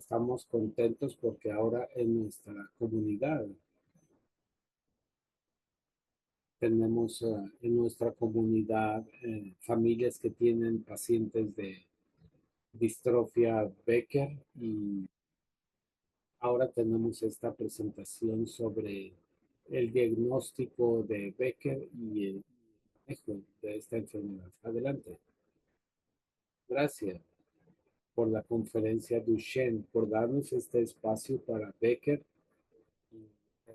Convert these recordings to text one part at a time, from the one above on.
Estamos contentos porque ahora en nuestra comunidad tenemos en nuestra comunidad familias que tienen pacientes de distrofia Becker y ahora tenemos esta presentación sobre el diagnóstico de Becker y el manejo de esta enfermedad. Adelante. Gracias por la conferencia Duchenne, por darnos este espacio para Becker. Eh,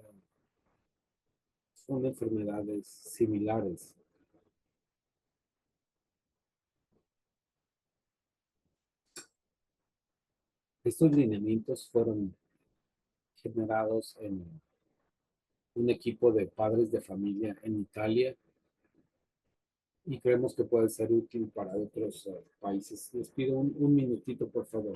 Son enfermedades similares. Estos lineamientos fueron generados en un equipo de padres de familia en Italia y creemos que puede ser útil para otros países. Les pido un minutito, por favor.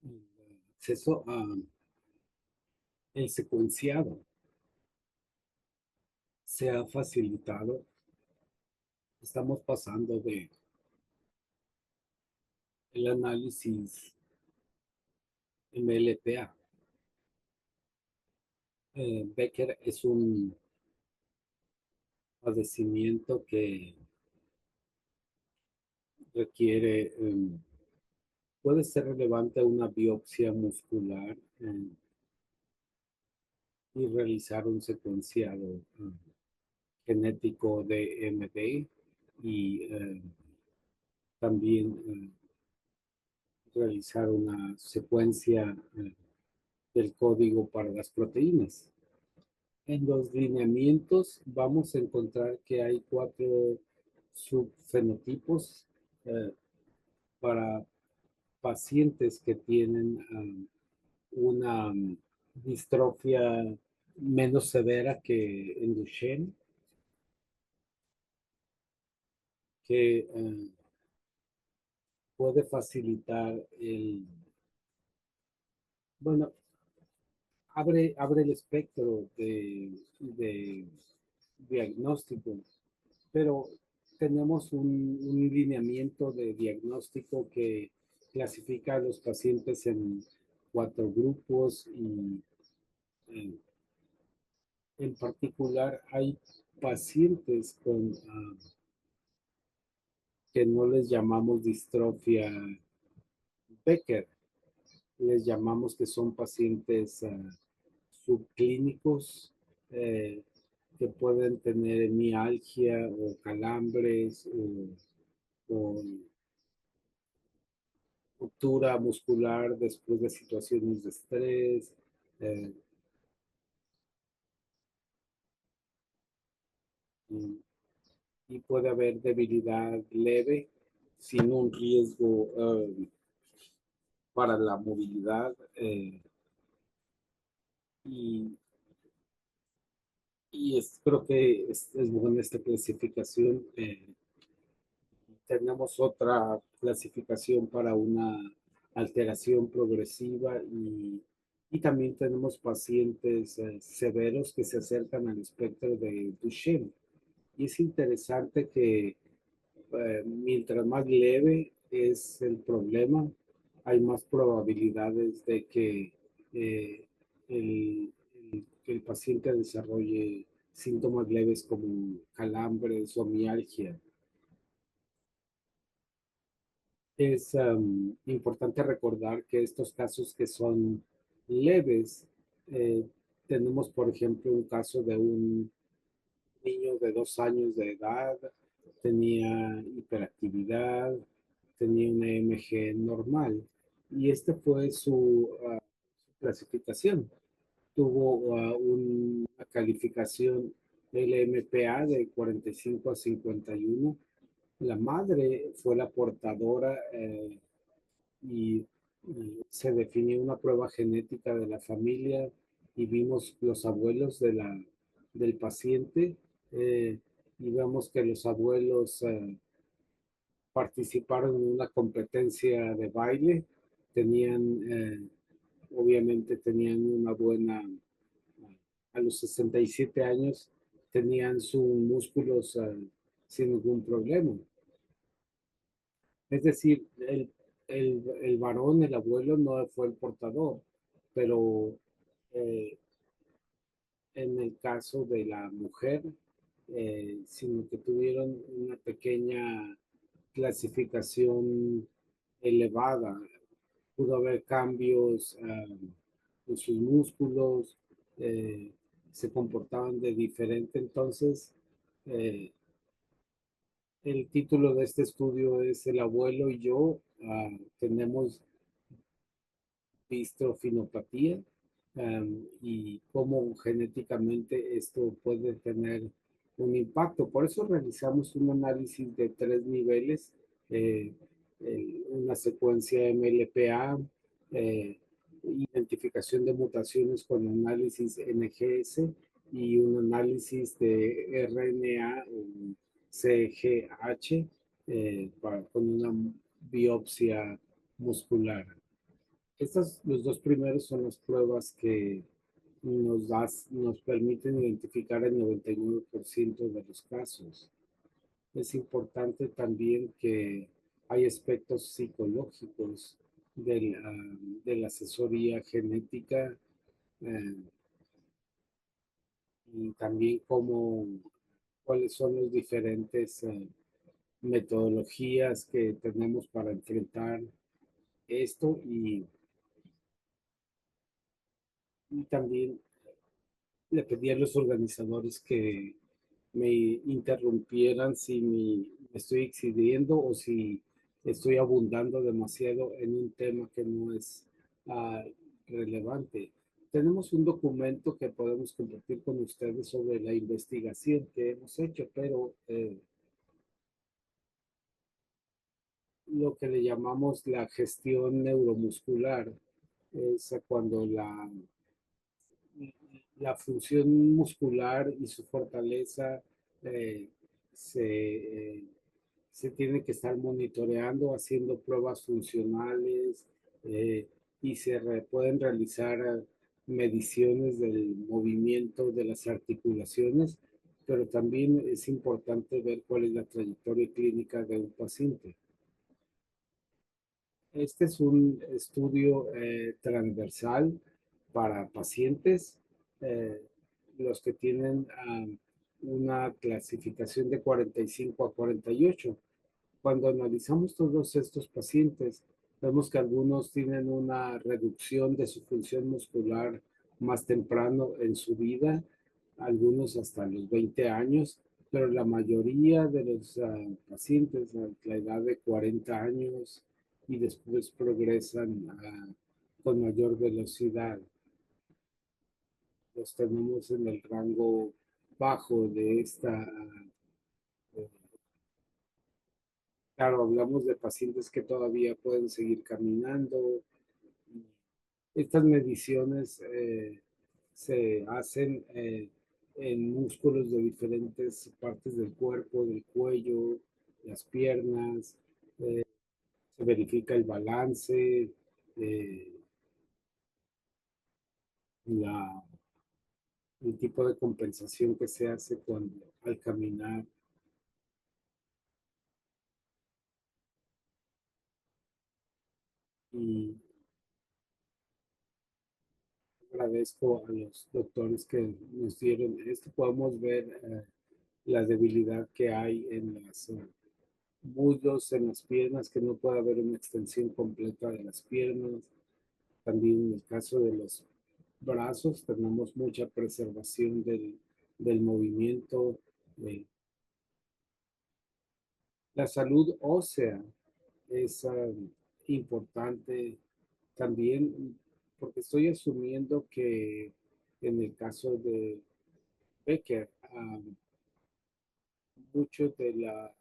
El acceso a el secuenciado se ha facilitado. Estamos pasando de el análisis MLPA. Becker es un padecimiento que requiere, puede ser relevante una biopsia muscular y realizar un secuenciado genético de MD y también realizar una secuencia del código para las proteínas. En los lineamientos vamos a encontrar que hay 4 subfenotipos para pacientes que tienen una distrofia menos severa que en Duchenne, que puede facilitar bueno, abre el espectro de diagnóstico, pero tenemos un lineamiento de diagnóstico que clasifica a los pacientes en 4 grupos y en particular hay pacientes con que no les llamamos distrofia Becker, les llamamos que son pacientes subclínicos eh, que pueden tener mialgia o calambres o ruptura muscular después de situaciones de estrés. eh, y, y puede haber debilidad leve sin un riesgo para la movilidad y, creo que es buena esta clasificación. Tenemos otra clasificación para una alteración progresiva y también tenemos pacientes severos que se acercan al espectro de Duchenne. Y es interesante que mientras más leve es el problema, hay más probabilidades de que eh, que el paciente desarrolle síntomas leves como calambres o mialgia. Es importante recordar que estos casos que son leves, eh, tenemos por ejemplo un caso de un niño de 2 años de edad, tenía hiperactividad, tenía una EMG normal y esta fue su clasificación. Tuvo una calificación LMPA de 45 a 51. La madre fue la portadora y se definió una prueba genética de la familia y vimos los abuelos del paciente eh, y vemos que los abuelos participaron en una competencia de baile, tenían, obviamente tenían una buena, a los 67 años tenían sus músculos sin ningún problema. Es decir, el varón, el abuelo, no fue el portador, pero eh, en el caso de la mujer, sino que tuvieron una pequeña clasificación elevada. Pudo haber cambios en sus músculos, eh, se comportaban de diferente. Entonces, eh, el título de este estudio es El abuelo y yo tenemos distrofinopatía y cómo genéticamente esto puede tener un impacto. Por eso realizamos un análisis de 3 niveles, eh, una secuencia MLPA, eh, identificación de mutaciones con análisis NGS y un análisis de RNA o CGH con una biopsia muscular. Los 2 primeros son las pruebas que nos permiten identificar el 99% de los casos. Es importante también que hay aspectos psicológicos de la asesoría genética eh, y también cuáles son las diferentes metodologías que tenemos para enfrentar esto y también le pedí a los organizadores que me interrumpieran si me estoy excediendo o si estoy abundando demasiado en un tema que no es ah, relevante. Tenemos un documento que podemos compartir con ustedes sobre la investigación que hemos hecho, pero lo que le llamamos la gestión neuromuscular es cuando la función muscular y su fortaleza eh, se, eh, se tiene que estar monitoreando, haciendo pruebas funcionales eh, y pueden realizar mediciones del movimiento de las articulaciones, pero también es importante ver cuál es la trayectoria clínica de un paciente. Este es un estudio transversal para pacientes, eh, los que tienen una clasificación de 45 a 48. Cuando analizamos todos estos pacientes, vemos que algunos tienen una reducción de su función muscular más temprano en su vida, algunos hasta los 20 años, pero la mayoría de los pacientes a la edad de 40 años y después progresan con mayor velocidad. Los tenemos en el rango bajo de esta. Claro, hablamos de pacientes que todavía pueden seguir caminando. Estas mediciones se hacen en músculos de diferentes partes del cuerpo, del cuello, las piernas, se verifica el balance, eh, la, el tipo de compensación que se hace cuando al caminar. Y agradezco a los doctores que nos dieron esto. Podemos ver la debilidad que hay en las muslos, en las piernas, que no puede haber una extensión completa de las piernas. También en el caso de los brazos tenemos mucha preservación del movimiento. Eh, la salud ósea es importante también porque estoy asumiendo que en el caso de Becker, mucho de la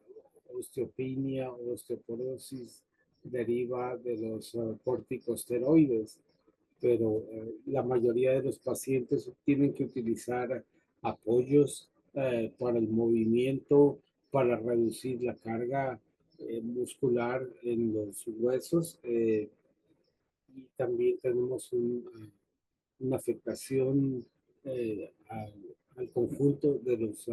osteopenia o osteoporosis deriva de los corticosteroides, pero la mayoría de los pacientes tienen que utilizar apoyos para el movimiento, para reducir la carga muscular en los huesos, y también tenemos una afectación al conjunto de los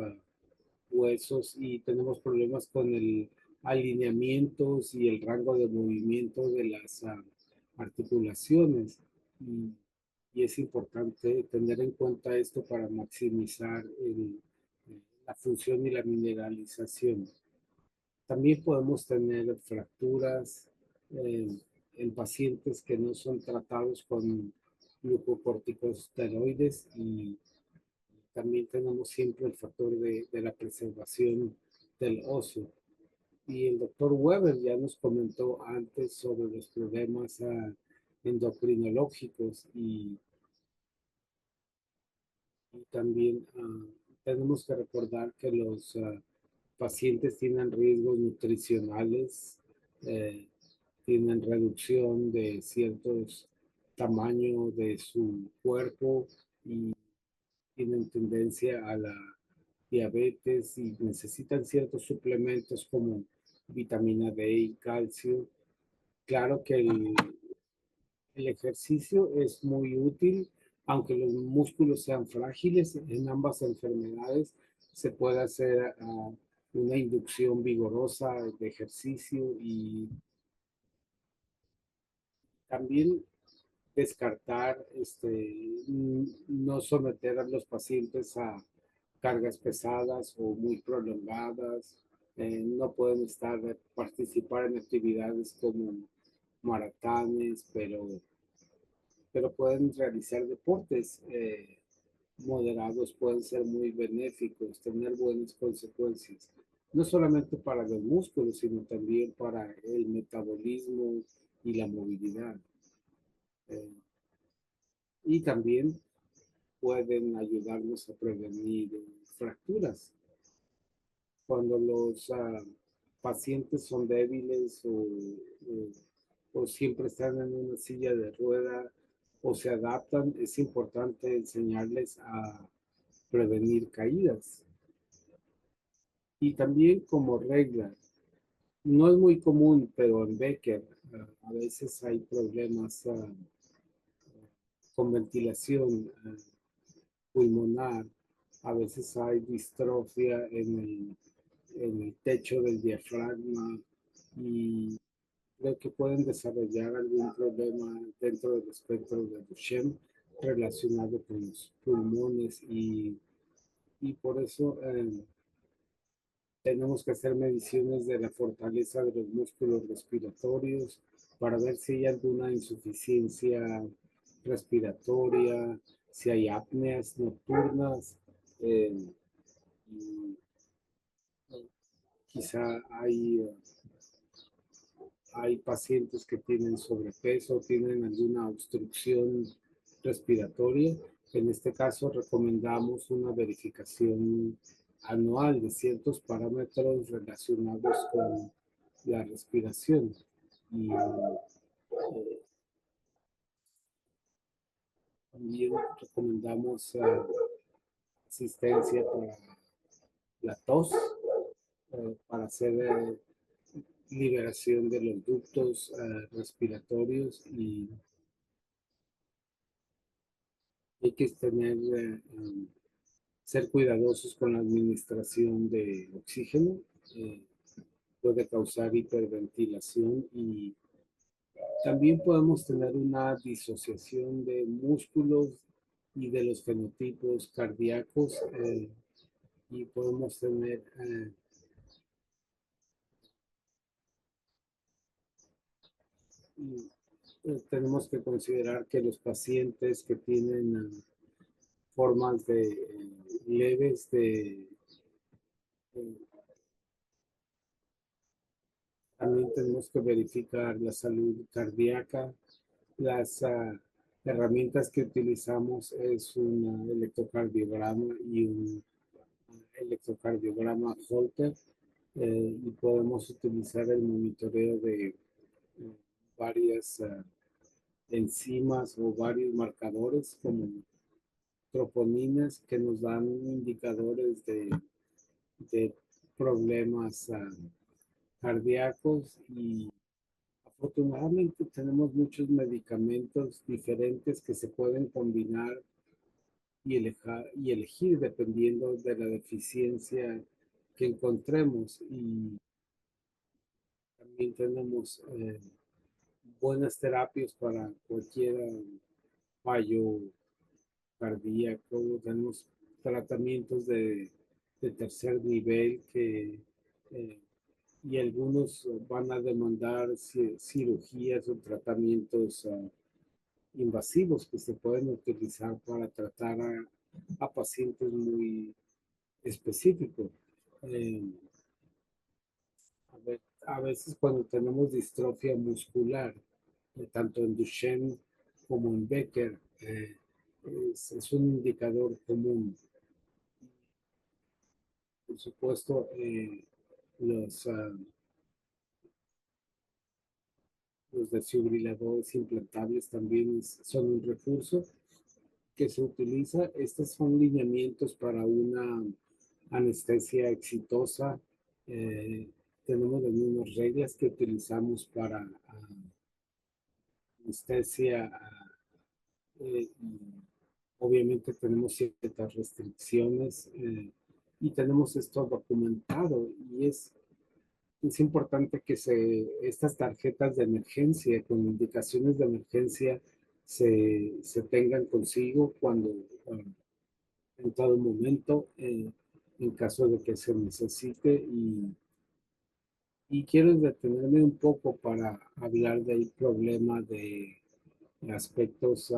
huesos y tenemos problemas con el alineamientos y el rango de movimiento de las articulaciones. Y, y es importante tener en cuenta esto para maximizar la función y la mineralización. También podemos tener fracturas eh, en pacientes que no son tratados con glucocorticosteroides y también tenemos siempre el factor de la preservación del oso. Y el doctor Weber ya nos comentó antes sobre los problemas endocrinológicos y también tenemos que recordar que los pacientes tienen riesgos nutricionales, eh, tienen reducción de ciertos tamaños de su cuerpo y tienen tendencia a la diabetes y necesitan ciertos suplementos como vitamina D y calcio. Claro que el ejercicio es muy útil, aunque los músculos sean frágiles en ambas enfermedades, se puede hacer una inducción vigorosa de ejercicio y también descartar, no someter a los pacientes a cargas pesadas o muy prolongadas, no pueden participar en actividades como maratones, pero pueden realizar deportes moderados, pueden ser muy benéficos, tener buenas consecuencias. no solamente para los músculos, sino también para el metabolismo y la movilidad. Eh, y también pueden ayudarnos a prevenir fracturas. Cuando los pacientes son débiles o siempre están en una silla de rueda o se adaptan, es importante enseñarles a prevenir caídas. Y también como regla, no es muy común, pero en Becker a veces hay problemas con ventilación pulmonar, a veces hay distrofia en el techo del diafragma y creo que pueden desarrollar algún problema dentro del espectro de Duchenne relacionado con los pulmones y por eso tenemos que hacer mediciones de la fortaleza de los músculos respiratorios para ver si hay alguna insuficiencia respiratoria, si hay apneas nocturnas, eh, y quizá hay pacientes que tienen sobrepeso, tienen alguna obstrucción respiratoria. En este caso recomendamos una verificación anual de ciertos parámetros relacionados con la respiración. Y también recomendamos asistencia para la tos, para hacer liberación de los ductos respiratorios y hay que ser cuidadosos con la administración de oxígeno. eh, Puede causar hiperventilación y también podemos tener una disociación de músculos y de los fenotipos cardíacos y podemos tener, tenemos que considerar que los pacientes que tienen formas de leves de eh, también tenemos que verificar la salud cardíaca. Las herramientas que utilizamos es un electrocardiograma y un electrocardiograma Holter y podemos utilizar el monitoreo de varias enzimas o varios marcadores como troponinas que nos dan indicadores de problemas cardíacos y afortunadamente tenemos muchos medicamentos diferentes que se pueden combinar y elegir dependiendo de la deficiencia que encontremos. Y también tenemos buenas terapias para cualquier fallo cardíaco. Tenemos tratamientos de tercer nivel eh, y algunos van a demandar cirugías o tratamientos invasivos que se pueden utilizar para tratar a pacientes muy específicos. Eh, a veces cuando tenemos distrofia muscular, tanto en Duchenne como en Becker, es un indicador común. Por supuesto, los, uh, los desfibriladores implantables también son un recurso que se utiliza. Estos son lineamientos para una anestesia exitosa. Eh, Tenemos las mismas reglas que utilizamos para anestesia. Y obviamente tenemos ciertas restricciones y tenemos esto documentado y es importante que estas tarjetas de emergencia con indicaciones de emergencia se tengan consigo en todo momento, en caso de que se necesite. Y quiero detenerme un poco para hablar del problema de aspectos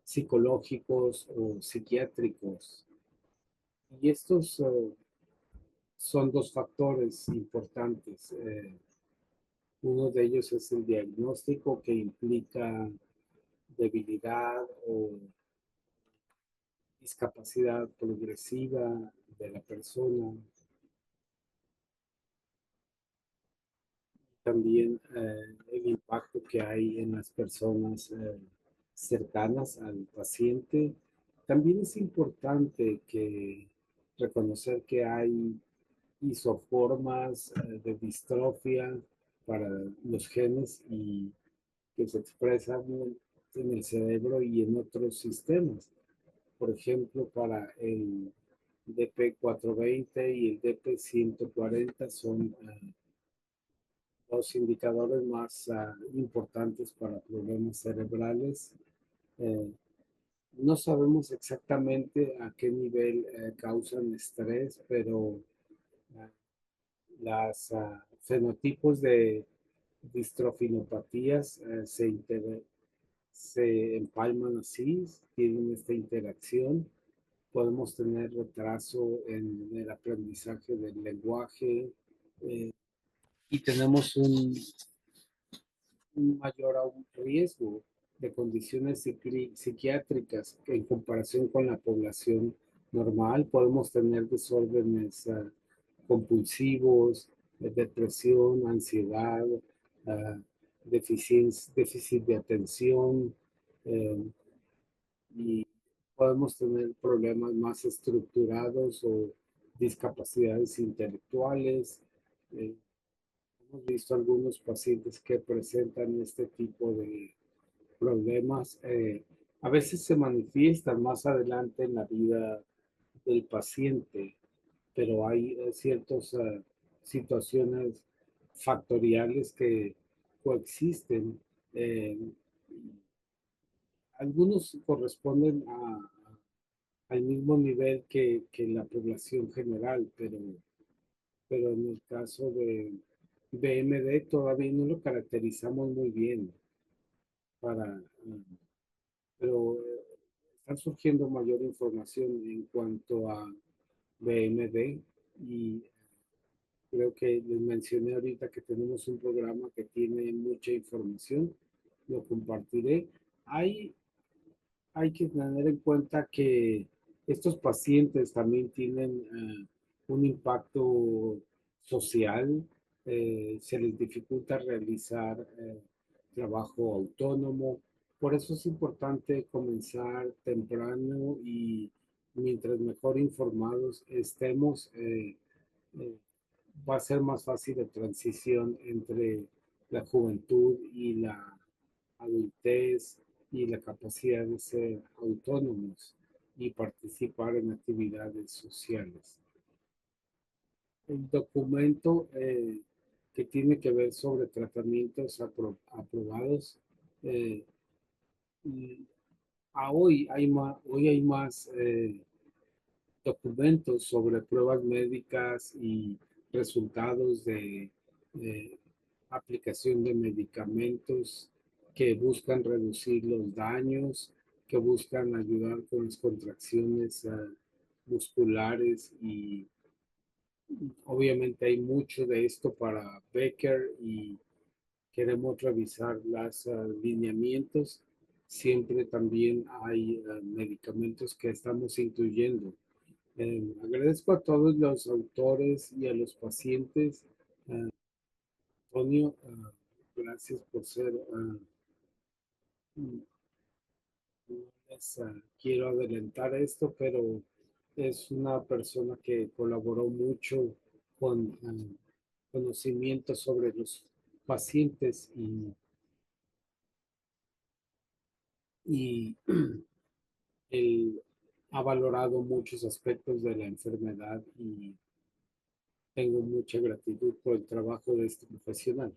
psicológicos o psiquiátricos. Y estos son dos factores importantes. Uno de ellos es el diagnóstico, que implica debilidad o discapacidad progresiva de la persona. También el impacto que hay en las personas cercanas al paciente. También es importante que reconocer que hay isoformas de distrofia para los genes y que se expresan en el cerebro y en otros sistemas. Por ejemplo, para el DP420 y el DP140 son los indicadores más importantes para problemas cerebrales. Eh, no sabemos exactamente a qué nivel causan estrés, pero uh, los fenotipos de distrofinopatías se empalman así, tienen esta interacción. Podemos tener retraso en el aprendizaje del lenguaje y tenemos un mayor riesgo de condiciones psiquiátricas en comparación con la población normal. Podemos tener desórdenes compulsivos, depresión, ansiedad, uh, déficit de atención, eh, y podemos tener problemas más estructurados o discapacidades intelectuales. Eh, Hemos visto algunos pacientes que presentan este tipo de problemas. A veces se manifiestan más adelante en la vida del paciente, pero hay ciertas situaciones factoriales que coexisten. Eh, Algunos corresponden al mismo nivel que la población general, pero en el caso de BMD todavía no lo caracterizamos muy bien para, pero están surgiendo mayor información en cuanto a BMD y creo que les mencioné ahorita que tenemos un programa que tiene mucha información, lo compartiré. Hay Hay que tener en cuenta que estos pacientes también tienen un impacto social, se les dificulta realizar trabajo autónomo, por eso es importante comenzar temprano y mientras mejor informados estemos, eh, va a ser más fácil la transición entre la juventud y la adultez y la capacidad de ser autónomos y participar en actividades sociales. El documento que tiene que ver sobre tratamientos aprobados, eh, hoy hay más documentos sobre pruebas médicas y resultados de aplicación de medicamentos que buscan reducir los daños, que buscan ayudar con las contracciones musculares y obviamente hay mucho de esto para Becker y queremos revisar los lineamientos. Siempre también hay medicamentos que estamos incluyendo. Agradezco a todos los autores y a los pacientes. Antonio, gracias por ser. Quiero adelantar esto, pero es una persona que colaboró mucho con conocimiento sobre los pacientes y él ha valorado muchos aspectos de la enfermedad y tengo mucha gratitud por el trabajo de este profesional.